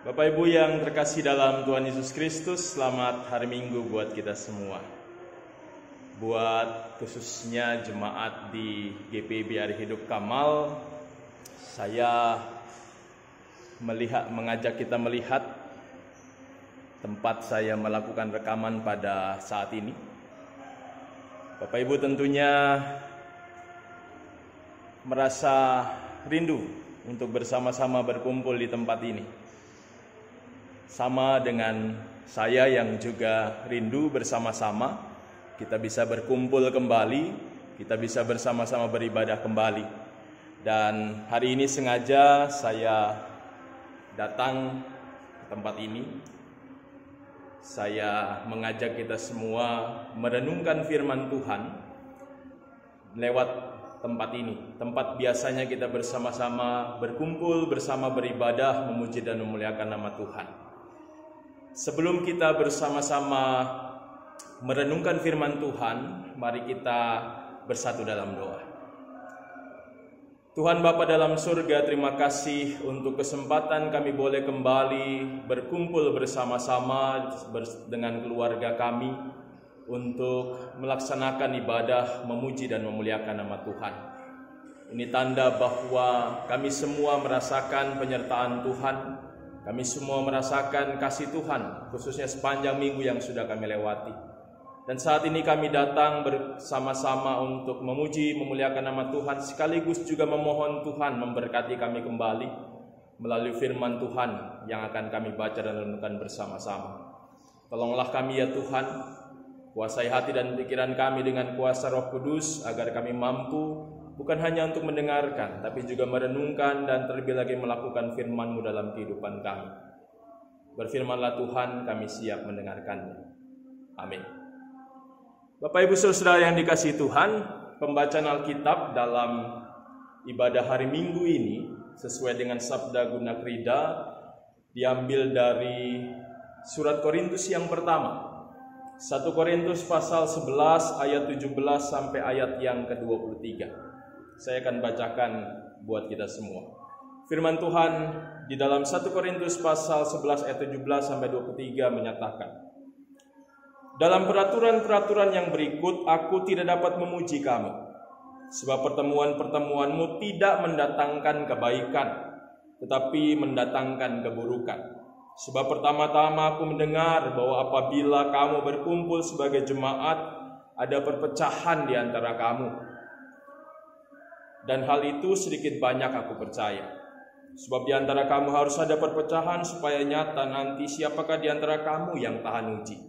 Bapak Ibu yang terkasih dalam Tuhan Yesus Kristus, selamat hari Minggu buat kita semua. Buat khususnya jemaat di GPIB Ari Hidup Kamal, saya mengajak kita melihat tempat saya melakukan rekaman pada saat ini. Bapak Ibu tentunya merasa rindu untuk bersama-sama berkumpul di tempat ini. Sama dengan saya yang juga rindu bersama-sama, kita bisa berkumpul kembali, kita bisa bersama-sama beribadah kembali. Dan hari ini sengaja saya datang ke tempat ini. Saya mengajak kita semua merenungkan firman Tuhan lewat tempat ini. Tempat biasanya kita bersama-sama berkumpul, bersama beribadah, memuji dan memuliakan nama Tuhan. Sebelum kita bersama-sama merenungkan firman Tuhan, mari kita bersatu dalam doa. Tuhan Bapa dalam surga, terima kasih untuk kesempatan kami boleh kembali berkumpul bersama-sama dengan keluarga kami untuk melaksanakan ibadah, memuji dan memuliakan nama Tuhan. Ini tanda bahwa kami semua merasakan penyertaan Tuhan. Kami semua merasakan kasih Tuhan, khususnya sepanjang minggu yang sudah kami lewati. Dan saat ini kami datang bersama-sama untuk memuji, memuliakan nama Tuhan, sekaligus juga memohon Tuhan memberkati kami kembali melalui firman Tuhan yang akan kami baca dan renungkan bersama-sama. Tolonglah kami ya Tuhan, kuasai hati dan pikiran kami dengan kuasa Roh Kudus, agar kami mampu bukan hanya untuk mendengarkan, tapi juga merenungkan dan terlebih lagi melakukan firman-Mu dalam kehidupan kami. Berfirmanlah Tuhan, kami siap mendengarkannya. Amin. Bapak Ibu Saudara yang dikasihi Tuhan, pembacaan Alkitab dalam ibadah hari Minggu ini sesuai dengan sabda Guna Krida diambil dari surat Korintus yang pertama. 1 Korintus pasal 11 ayat 17 sampai ayat yang ke-23. Saya akan bacakan buat kita semua. Firman Tuhan di dalam 1 Korintus pasal 11 ayat 17 sampai 23 menyatakan, dalam peraturan-peraturan yang berikut aku tidak dapat memuji kamu, sebab pertemuan-pertemuanmu tidak mendatangkan kebaikan, tetapi mendatangkan keburukan. Sebab pertama-tama aku mendengar bahwa apabila kamu berkumpul sebagai jemaat, ada perpecahan di antara kamu. Dan hal itu sedikit banyak aku percaya. Sebab di antara kamu harus ada perpecahan supaya nyata nanti siapakah di antara kamu yang tahan uji.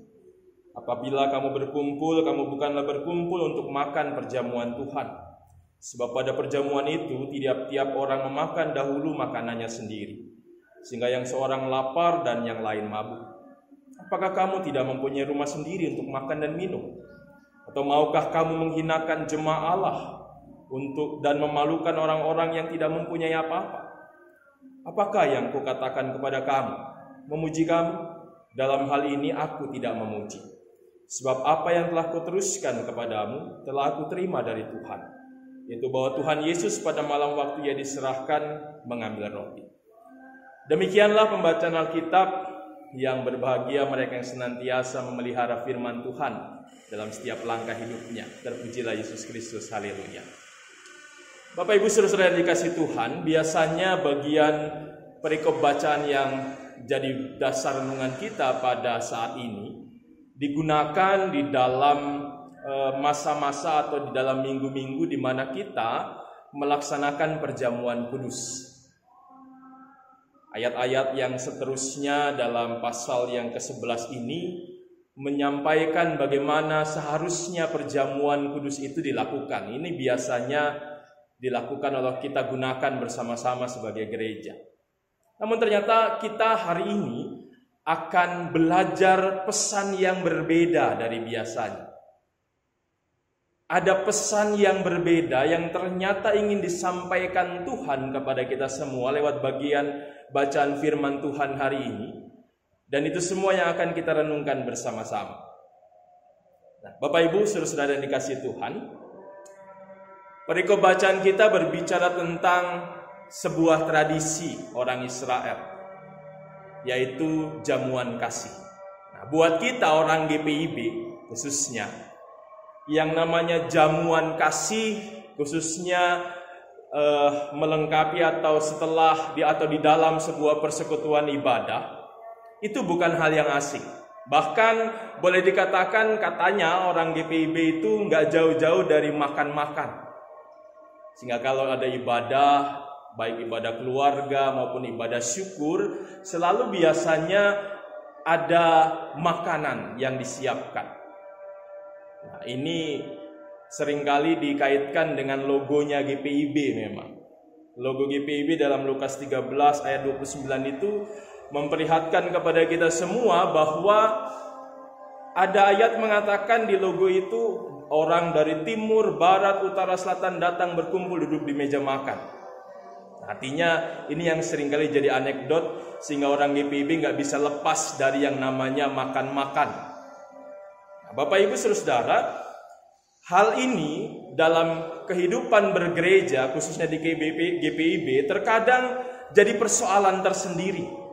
Apabila kamu berkumpul, kamu bukanlah berkumpul untuk makan perjamuan Tuhan. Sebab pada perjamuan itu tiap-tiap orang memakan dahulu makanannya sendiri, sehingga yang seorang lapar dan yang lain mabuk. Apakah kamu tidak mempunyai rumah sendiri untuk makan dan minum? Atau maukah kamu menghinakan jemaat Allah dan memalukan orang-orang yang tidak mempunyai apa-apa? Apakah yang kukatakan kepada kamu? Memuji kamu? Dalam hal ini aku tidak memuji. Sebab apa yang telah kuteruskan kepadamu telah aku terima dari Tuhan, yaitu bahwa Tuhan Yesus pada malam waktu Ia diserahkan mengambil roti. Demikianlah pembacaan Alkitab. Yang berbahagia mereka yang senantiasa memelihara firman Tuhan dalam setiap langkah hidupnya. Terpujilah Yesus Kristus, haleluya. Bapak Ibu Saudara yang dikasihi Tuhan, biasanya bagian perikop bacaan yang jadi dasar renungan kita pada saat ini digunakan di dalam masa-masa atau di dalam minggu-minggu di mana kita melaksanakan perjamuan kudus. Ayat-ayat yang seterusnya dalam pasal yang ke-11 ini menyampaikan bagaimana seharusnya perjamuan kudus itu dilakukan. Ini biasanya dilakukan oleh kita gunakan bersama-sama sebagai gereja. Namun ternyata kita hari ini akan belajar pesan yang berbeda dari biasanya. Ada pesan yang berbeda yang ternyata ingin disampaikan Tuhan kepada kita semua lewat bagian bacaan firman Tuhan hari ini. Dan itu semua yang akan kita renungkan bersama-sama. Nah, Bapak Ibu, saudara-saudara yang dikasihi Tuhan, perikop bacaan kita berbicara tentang sebuah tradisi orang Israel. yaitu jamuan kasih. Nah, buat kita orang GPIB khususnya, yang namanya jamuan kasih khususnya melengkapi atau setelah atau di dalam sebuah persekutuan ibadah, itu bukan hal yang asing. Bahkan boleh dikatakan katanya orang GPIB itu nggak jauh-jauh dari makan-makan. Sehingga kalau ada ibadah, baik ibadah keluarga maupun ibadah syukur, selalu biasanya ada makanan yang disiapkan. Nah, ini seringkali dikaitkan dengan logonya GPIB memang. Logo GPIB dalam Lukas 13 ayat 29 itu memperlihatkan kepada kita semua bahwa ada ayat mengatakan di logo itu orang dari timur, barat, utara, selatan datang berkumpul duduk di meja makan. Artinya ini yang seringkali jadi anekdot sehingga orang GPIB nggak bisa lepas dari yang namanya makan-makan. Nah, Bapak Ibu Saudara, hal ini dalam kehidupan bergereja khususnya di GPIB terkadang jadi persoalan tersendiri.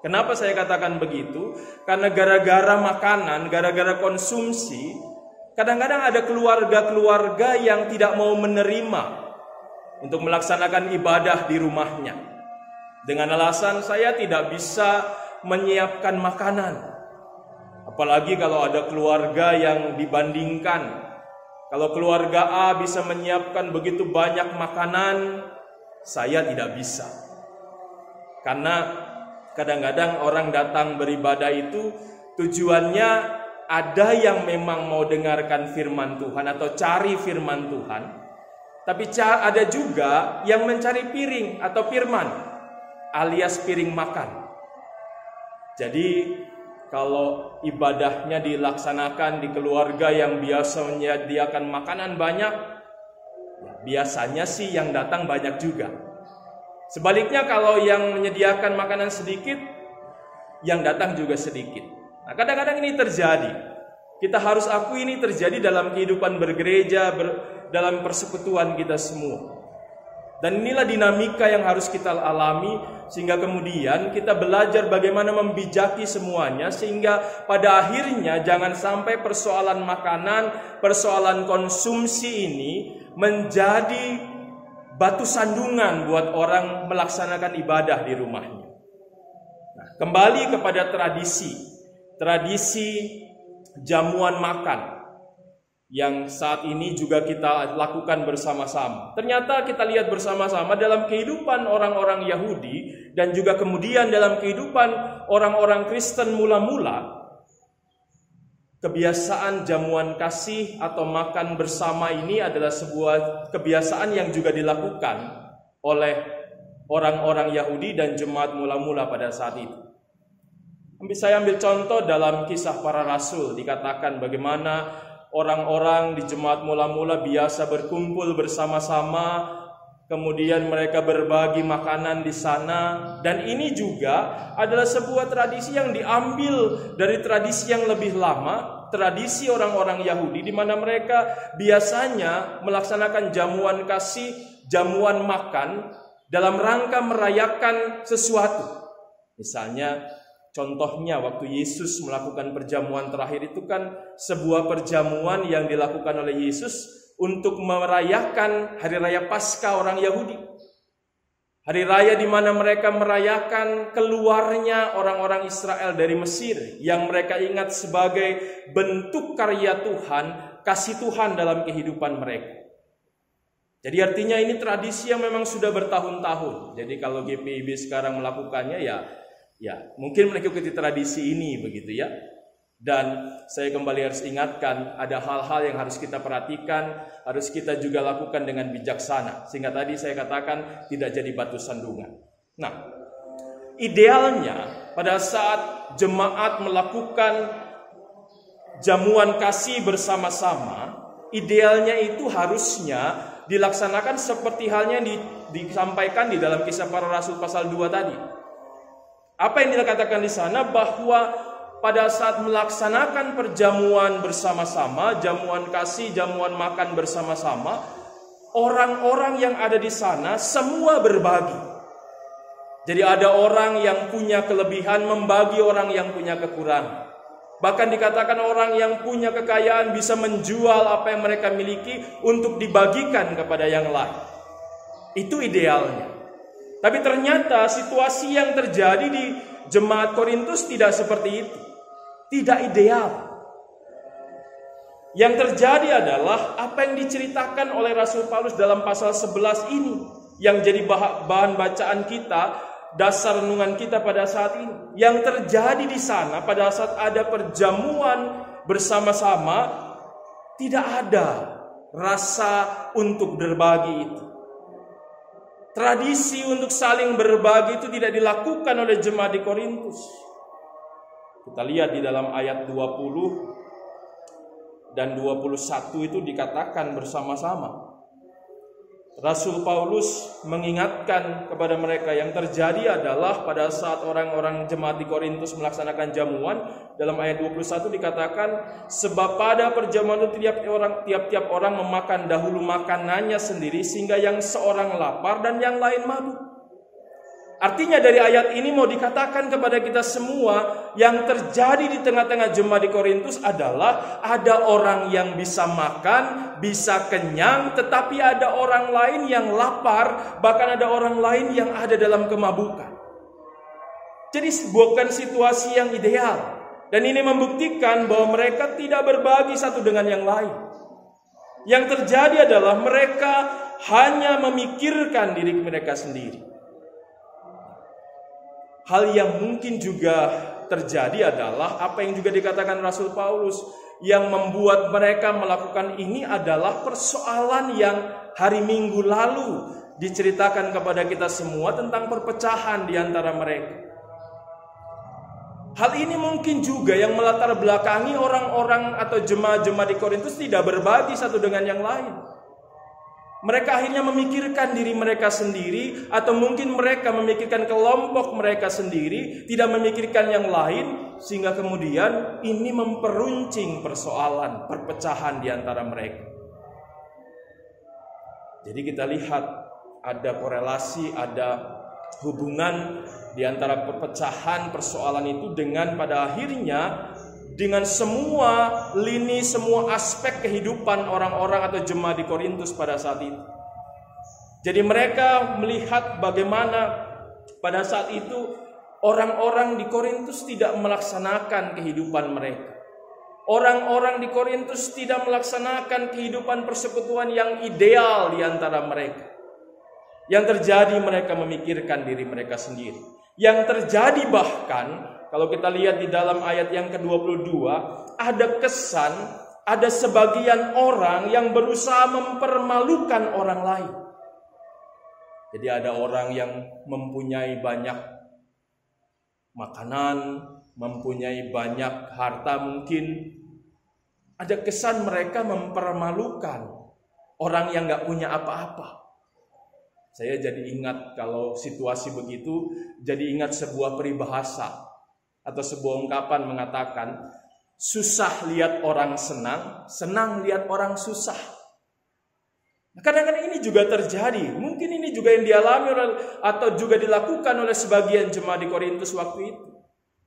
Kenapa saya katakan begitu? Karena gara-gara makanan, gara-gara konsumsi, kadang-kadang ada keluarga-keluarga yang tidak mau menerima untuk melaksanakan ibadah di rumahnya. Dengan alasan saya tidak bisa menyiapkan makanan. Apalagi kalau ada keluarga yang dibandingkan. Kalau keluarga A bisa menyiapkan begitu banyak makanan, saya tidak bisa. Karena kadang-kadang orang datang beribadah itu tujuannya ada yang memang mau dengarkan firman Tuhan atau cari firman Tuhan. Tapi ada juga yang mencari piring atau firman alias piring makan. Jadi kalau ibadahnya dilaksanakan di keluarga yang biasa menyediakan makanan banyak, biasanya sih yang datang banyak juga. Sebaliknya kalau yang menyediakan makanan sedikit, yang datang juga sedikit. Nah, kadang-kadang ini terjadi. Kita harus akui ini terjadi dalam kehidupan bergereja, dalam persekutuan kita semua. Dan inilah dinamika yang harus kita alami, sehingga kemudian kita belajar bagaimana membijaki semuanya, sehingga pada akhirnya jangan sampai persoalan makanan, persoalan konsumsi ini menjadi batu sandungan buat orang melaksanakan ibadah di rumahnya. Nah, kembali kepada tradisi jamuan makan yang saat ini juga kita lakukan bersama-sama. Ternyata kita lihat bersama-sama dalam kehidupan orang-orang Yahudi dan juga kemudian dalam kehidupan orang-orang Kristen mula-mula, kebiasaan jamuan kasih atau makan bersama ini adalah sebuah kebiasaan yang juga dilakukan oleh orang-orang Yahudi dan jemaat mula-mula pada saat itu. Saya ambil contoh dalam Kisah Para Rasul, dikatakan bagaimana orang-orang di jemaat mula-mula biasa berkumpul bersama-sama, kemudian mereka berbagi makanan di sana. Dan ini juga adalah sebuah tradisi yang diambil dari tradisi yang lebih lama, tradisi orang-orang Yahudi, di mana mereka biasanya melaksanakan jamuan kasih, jamuan makan dalam rangka merayakan sesuatu. Misalnya, contohnya waktu Yesus melakukan perjamuan terakhir itu kan sebuah perjamuan yang dilakukan oleh Yesus untuk merayakan hari raya Paskah orang Yahudi. Hari raya di mana mereka merayakan keluarnya orang-orang Israel dari Mesir yang mereka ingat sebagai bentuk karya Tuhan, kasih Tuhan dalam kehidupan mereka. Jadi artinya ini tradisi yang memang sudah bertahun-tahun. Jadi kalau GPIB sekarang melakukannya ya mungkin mengikuti tradisi ini begitu ya. Dan saya kembali harus ingatkan, ada hal-hal yang harus kita perhatikan, harus kita juga lakukan dengan bijaksana, sehingga tadi saya katakan tidak jadi batu sandungan. Nah, idealnya pada saat jemaat melakukan jamuan kasih bersama-sama, idealnya itu harusnya dilaksanakan seperti halnya disampaikan di dalam Kisah Para Rasul pasal 2 tadi. Apa yang dikatakan di sana bahwa pada saat melaksanakan perjamuan bersama-sama, jamuan kasih, jamuan makan bersama-sama, orang-orang yang ada di sana semua berbagi. Jadi ada orang yang punya kelebihan membagi orang yang punya kekurangan. Bahkan dikatakan orang yang punya kekayaan bisa menjual apa yang mereka miliki untuk dibagikan kepada yang lain. Itu idealnya. Tapi ternyata situasi yang terjadi di jemaat Korintus tidak seperti itu. Tidak ideal. Yang terjadi adalah apa yang diceritakan oleh Rasul Paulus dalam pasal 11 ini, yang jadi bahan bacaan kita, dasar renungan kita pada saat ini. Yang terjadi di sana pada saat ada perjamuan bersama-sama, tidak ada rasa untuk berbagi itu. Tradisi untuk saling berbagi itu tidak dilakukan oleh jemaat di Korintus. Kita lihat di dalam ayat 20 dan 21 itu dikatakan bersama-sama. Rasul Paulus mengingatkan kepada mereka yang terjadi adalah pada saat orang-orang jemaat di Korintus melaksanakan jamuan, dalam ayat 21 dikatakan, sebab pada perjamuan itu tiap-tiap orang memakan dahulu makanannya sendiri, sehingga yang seorang lapar dan yang lain mabuk. Artinya dari ayat ini mau dikatakan kepada kita semua, yang terjadi di tengah-tengah jemaat di Korintus adalah ada orang yang bisa makan, bisa kenyang, tetapi ada orang lain yang lapar, bahkan ada orang lain yang ada dalam kemabukan. Jadi bukan situasi yang ideal. Dan ini membuktikan bahwa mereka tidak berbagi satu dengan yang lain. Yang terjadi adalah mereka hanya memikirkan diri mereka sendiri. Hal yang mungkin juga terjadi adalah apa yang juga dikatakan Rasul Paulus, yang membuat mereka melakukan ini adalah persoalan yang hari Minggu lalu diceritakan kepada kita semua tentang perpecahan di antara mereka. Hal ini mungkin juga yang melatar belakangi orang-orang atau jemaat-jemaat di Korintus tidak berbagi satu dengan yang lain. Mereka akhirnya memikirkan diri mereka sendiri, atau mungkin mereka memikirkan kelompok mereka sendiri, tidak memikirkan yang lain, sehingga kemudian ini memperuncing persoalan, perpecahan di antara mereka. Jadi kita lihat ada korelasi, ada hubungan di antara perpecahan persoalan itu dengan pada akhirnya dengan semua lini, semua aspek kehidupan orang-orang atau jemaat di Korintus pada saat itu. Jadi mereka melihat bagaimana pada saat itu orang-orang di Korintus tidak melaksanakan kehidupan mereka. Orang-orang di Korintus tidak melaksanakan kehidupan persekutuan yang ideal di antara mereka. Yang terjadi mereka memikirkan diri mereka sendiri. Yang terjadi bahkan kalau kita lihat di dalam ayat yang ke-22, ada kesan, ada sebagian orang yang berusaha mempermalukan orang lain. Jadi ada orang yang mempunyai banyak makanan, mempunyai banyak harta mungkin. Ada kesan mereka mempermalukan orang yang gak punya apa-apa. Saya jadi ingat kalau situasi begitu, jadi ingat sebuah peribahasa atau sebuah ungkapan mengatakan, susah lihat orang senang, senang lihat orang susah. Kadang-kadang ini juga terjadi. Mungkin ini juga yang dialami atau juga dilakukan oleh sebagian jemaat di Korintus waktu itu.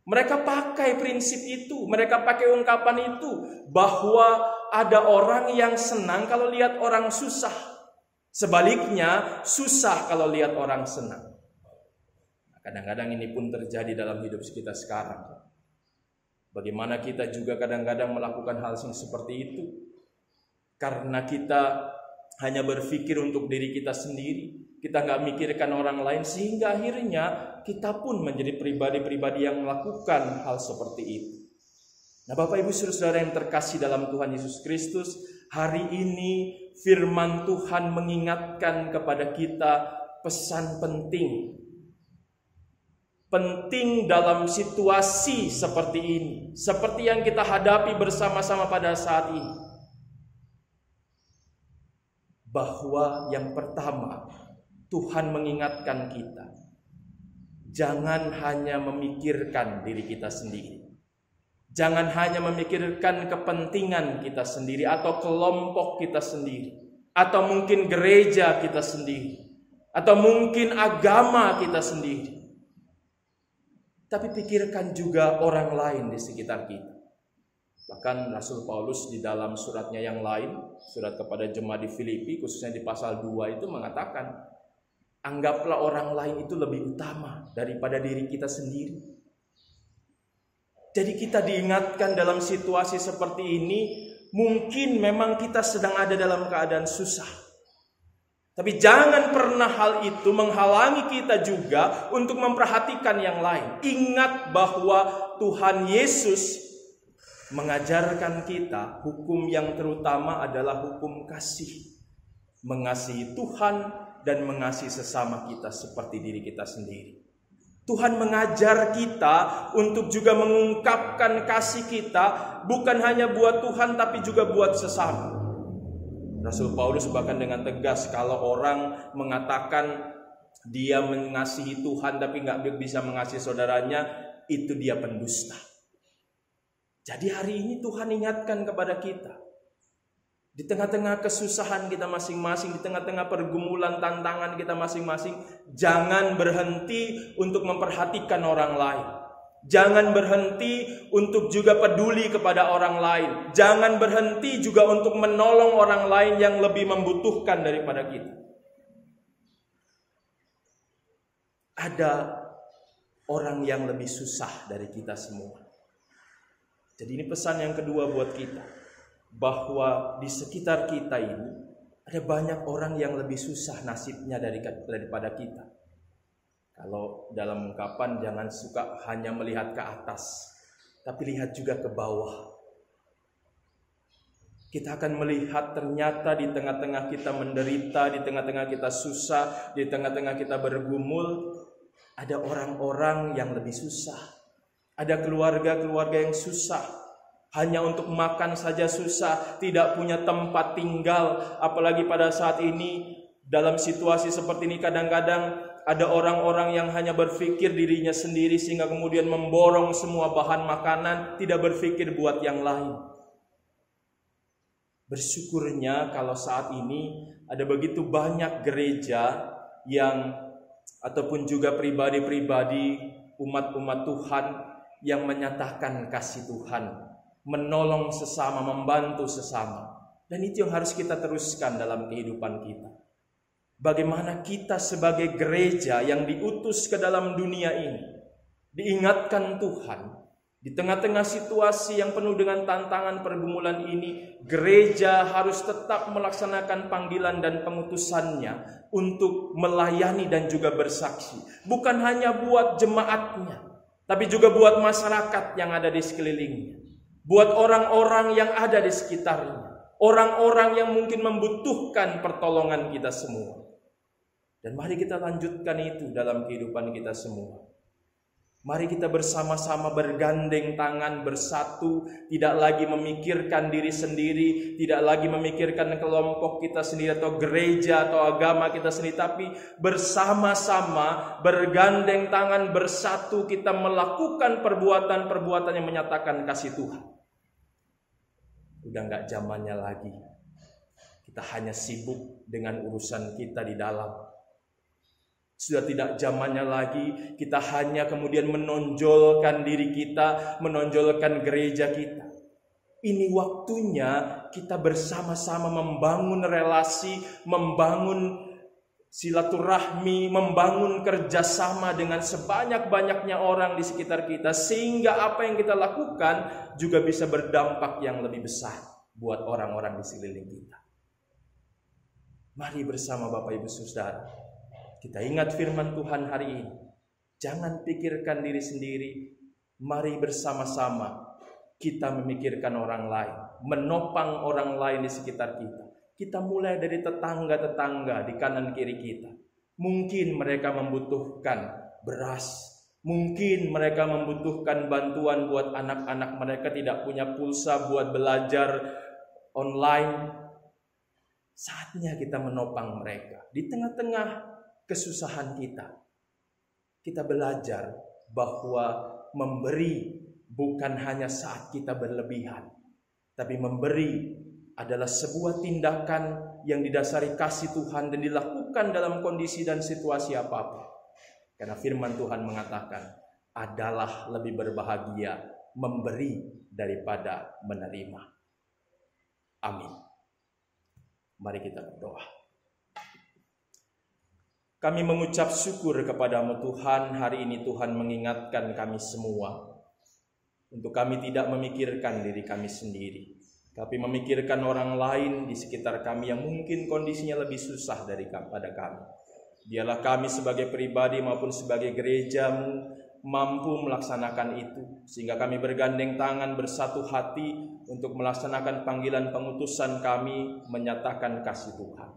Mereka pakai prinsip itu, mereka pakai ungkapan itu, bahwa ada orang yang senang kalau lihat orang susah. Sebaliknya, susah kalau lihat orang senang. Kadang-kadang ini pun terjadi dalam hidup kita sekarang. Bagaimana kita juga kadang-kadang melakukan hal yang seperti itu. Karena kita hanya berpikir untuk diri kita sendiri. Kita gak mikirkan orang lain. Sehingga akhirnya kita pun menjadi pribadi-pribadi yang melakukan hal seperti itu. Nah, Bapak Ibu Saudara yang terkasih dalam Tuhan Yesus Kristus, hari ini firman Tuhan mengingatkan kepada kita pesan penting. Penting dalam situasi seperti ini, seperti yang kita hadapi bersama-sama pada saat ini. Bahwa yang pertama, Tuhan mengingatkan kita, jangan hanya memikirkan diri kita sendiri. Jangan hanya memikirkan kepentingan kita sendiri atau kelompok kita sendiri, atau mungkin gereja kita sendiri, atau mungkin agama kita sendiri. tapi pikirkan juga orang lain di sekitar kita. Bahkan Rasul Paulus di dalam suratnya yang lain, surat kepada jemaat di Filipi, khususnya di pasal 2 itu mengatakan, anggaplah orang lain itu lebih utama daripada diri kita sendiri. Jadi kita diingatkan dalam situasi seperti ini, mungkin memang kita sedang ada dalam keadaan susah. Tapi jangan pernah hal itu menghalangi kita juga untuk memperhatikan yang lain. Ingat bahwa Tuhan Yesus mengajarkan kita hukum yang terutama adalah hukum kasih. Mengasihi Tuhan dan mengasihi sesama kita seperti diri kita sendiri. Tuhan mengajar kita untuk juga mengungkapkan kasih kita bukan hanya buat Tuhan tapi juga buat sesama. Rasul Paulus bahkan dengan tegas, kalau orang mengatakan dia mengasihi Tuhan tapi nggak bisa mengasihi saudaranya, itu dia pendusta. Jadi hari ini Tuhan ingatkan kepada kita, di tengah-tengah kesusahan kita masing-masing, di tengah-tengah pergumulan tantangan kita masing-masing, jangan berhenti untuk memperhatikan orang lain. Jangan berhenti untuk juga peduli kepada orang lain. Jangan berhenti juga untuk menolong orang lain yang lebih membutuhkan daripada kita. Ada orang yang lebih susah dari kita semua. Jadi ini pesan yang kedua buat kita, bahwa di sekitar kita ini ada banyak orang yang lebih susah nasibnya daripada kita. Kalau dalam ungkapan, jangan suka hanya melihat ke atas, tapi lihat juga ke bawah. Kita akan melihat ternyata di tengah-tengah kita menderita, di tengah-tengah kita susah, di tengah-tengah kita bergumul, ada orang-orang yang lebih susah. Ada keluarga-keluarga yang susah, hanya untuk makan saja susah, tidak punya tempat tinggal. Apalagi pada saat ini, dalam situasi seperti ini kadang-kadang ada orang-orang yang hanya berpikir dirinya sendiri sehingga kemudian memborong semua bahan makanan, tidak berpikir buat yang lain. Bersyukurnya kalau saat ini ada begitu banyak gereja yang ataupun juga pribadi-pribadi umat-umat Tuhan yang menyatakan kasih Tuhan, menolong sesama, membantu sesama. Dan itu yang harus kita teruskan dalam kehidupan kita. Bagaimana kita sebagai gereja yang diutus ke dalam dunia ini, diingatkan Tuhan, di tengah-tengah situasi yang penuh dengan tantangan pergumulan ini, gereja harus tetap melaksanakan panggilan dan pengutusannya untuk melayani dan juga bersaksi. Bukan hanya buat jemaatnya, tapi juga buat masyarakat yang ada di sekelilingnya. Buat orang-orang yang ada di sekitarnya. Orang-orang yang mungkin membutuhkan pertolongan kita semua. Dan mari kita lanjutkan itu dalam kehidupan kita semua. Mari kita bersama-sama bergandeng tangan, bersatu, tidak lagi memikirkan diri sendiri, tidak lagi memikirkan kelompok kita sendiri atau gereja atau agama kita sendiri, tapi bersama-sama bergandeng tangan, bersatu kita melakukan perbuatan-perbuatan yang menyatakan kasih Tuhan. Udah gak zamannya lagi kita hanya sibuk dengan urusan kita di dalam. Sudah tidak zamannya lagi kita hanya kemudian menonjolkan diri kita, menonjolkan gereja kita. Ini waktunya kita bersama-sama membangun relasi, membangun silaturahmi, membangun kerjasama dengan sebanyak-banyaknya orang di sekitar kita. Sehingga apa yang kita lakukan juga bisa berdampak yang lebih besar buat orang-orang di sekeliling kita. Mari bersama Bapak Ibu Saudara, kita ingat firman Tuhan hari ini. Jangan pikirkan diri sendiri. Mari bersama-sama kita memikirkan orang lain, menopang orang lain di sekitar kita. Kita mulai dari tetangga-tetangga di kanan kiri kita. Mungkin mereka membutuhkan beras. Mungkin mereka membutuhkan bantuan buat anak-anak mereka tidak punya pulsa buat belajar online. Saatnya kita menopang mereka. Di tengah-tengah kesusahan kita belajar bahwa memberi bukan hanya saat kita berlebihan, tapi memberi adalah sebuah tindakan yang didasari kasih Tuhan dan dilakukan dalam kondisi dan situasi apapun. Karena firman Tuhan mengatakan, adalah lebih berbahagia memberi daripada menerima. Amin. Mari kita berdoa. Kami mengucap syukur kepadamu Tuhan, hari ini Tuhan mengingatkan kami semua untuk kami tidak memikirkan diri kami sendiri, tapi memikirkan orang lain di sekitar kami yang mungkin kondisinya lebih susah daripada kami. Biarlah kami sebagai pribadi maupun sebagai gereja-Mu mampu melaksanakan itu, sehingga kami bergandeng tangan bersatu hati untuk melaksanakan panggilan pengutusan kami menyatakan kasih Tuhan.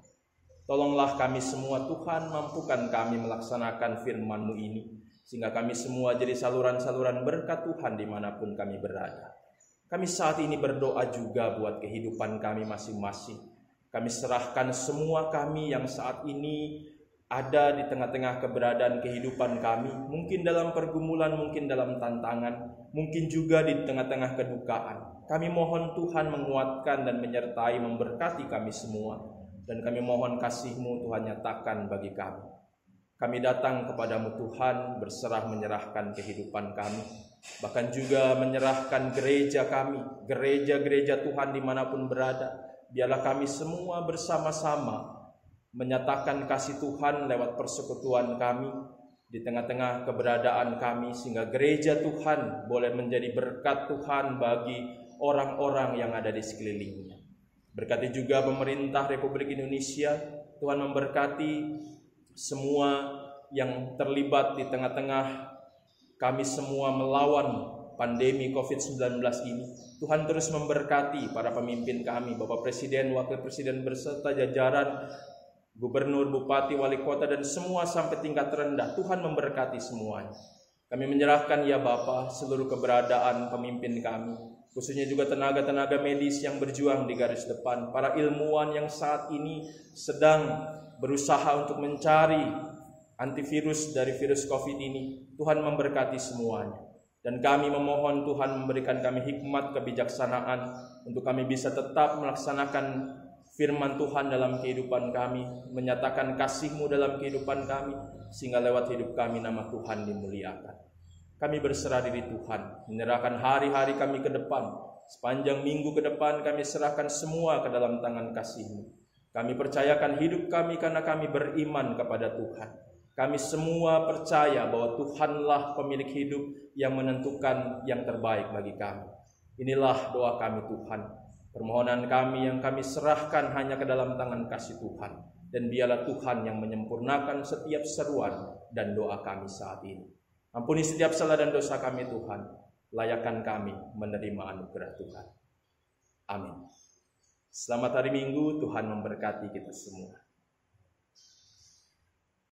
Tolonglah kami semua Tuhan, mampukan kami melaksanakan firman-Mu ini, sehingga kami semua jadi saluran-saluran berkat Tuhan dimanapun kami berada. Kami saat ini berdoa juga buat kehidupan kami masing-masing. Kami serahkan semua kami yang saat ini ada di tengah-tengah keberadaan kehidupan kami, mungkin dalam pergumulan, mungkin dalam tantangan, mungkin juga di tengah-tengah kedukaan. Kami mohon Tuhan menguatkan dan menyertai, memberkati kami semua. Dan kami mohon kasih-Mu Tuhan nyatakan bagi kami. Kami datang kepadamu Tuhan, berserah menyerahkan kehidupan kami, bahkan juga menyerahkan gereja kami, gereja-gereja Tuhan dimanapun berada. Biarlah kami semua bersama-sama menyatakan kasih Tuhan lewat persekutuan kami di tengah-tengah keberadaan kami, sehingga gereja Tuhan boleh menjadi berkat Tuhan bagi orang-orang yang ada di sekelilingnya. Berkati juga pemerintah Republik Indonesia, Tuhan memberkati semua yang terlibat di tengah-tengah kami semua melawan pandemi COVID-19 ini. Tuhan terus memberkati para pemimpin kami, Bapak Presiden, Wakil Presiden beserta jajaran, Gubernur, Bupati, Wali Kota, dan semua sampai tingkat rendah. Tuhan memberkati semuanya. Kami menyerahkan ya Bapa seluruh keberadaan pemimpin kami, khususnya juga tenaga-tenaga medis yang berjuang di garis depan, para ilmuwan yang saat ini sedang berusaha untuk mencari antivirus dari virus COVID ini. Tuhan memberkati semuanya. Dan kami memohon Tuhan memberikan kami hikmat kebijaksanaan untuk kami bisa tetap melaksanakan firman Tuhan dalam kehidupan kami, menyatakan kasih-Mu dalam kehidupan kami, sehingga lewat hidup kami nama Tuhan dimuliakan. Kami berserah diri Tuhan, menyerahkan hari-hari kami ke depan, sepanjang minggu ke depan kami serahkan semua ke dalam tangan kasih-Mu. Kami percayakan hidup kami karena kami beriman kepada Tuhan. Kami semua percaya bahwa Tuhanlah pemilik hidup yang menentukan yang terbaik bagi kami. Inilah doa kami Tuhan. Permohonan kami yang kami serahkan hanya ke dalam tangan kasih Tuhan. Dan biarlah Tuhan yang menyempurnakan setiap seruan dan doa kami saat ini. Ampuni setiap salah dan dosa kami Tuhan. Layakkan kami menerima anugerah Tuhan. Amin. Selamat hari Minggu, Tuhan memberkati kita semua.